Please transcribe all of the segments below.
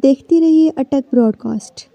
देखती रहिए अटक ब्रॉडकास्ट।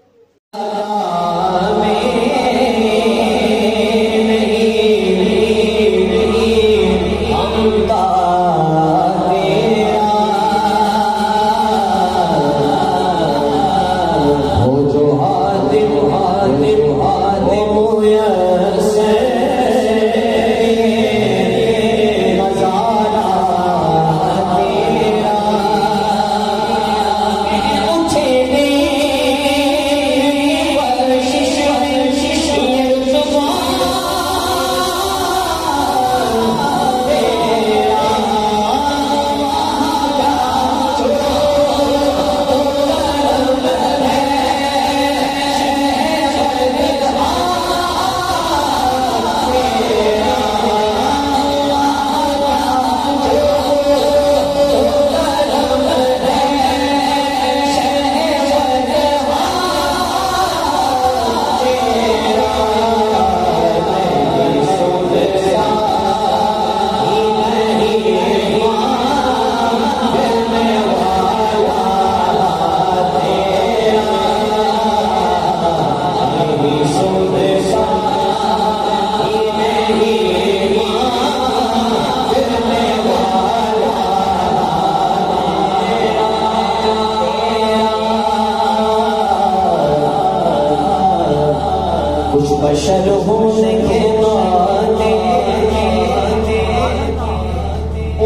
कुछ बशर होने के नाते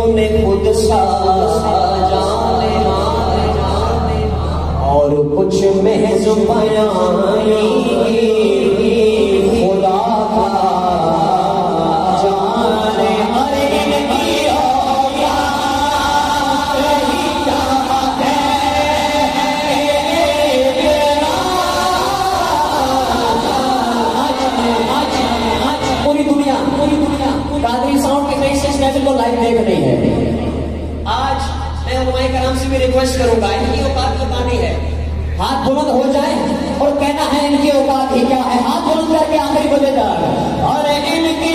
उन्हें खुद सा जाने और कुछ महज बयानी खुदा का जाने। अरे इनकी पूरी दुनिया कादरी साउंड के नई स्टेज महफिल को लाइव देख रही है। आज मैं उलमाए कराम से भी रिक्वेस्ट करूंगा, इनकी औकात बतानी है, हाथ बुलंद हो जाए और कहना है इनकी औकात ही क्या है। हाथ बुलंद करके आखिरी बजे जा। अरे इनकी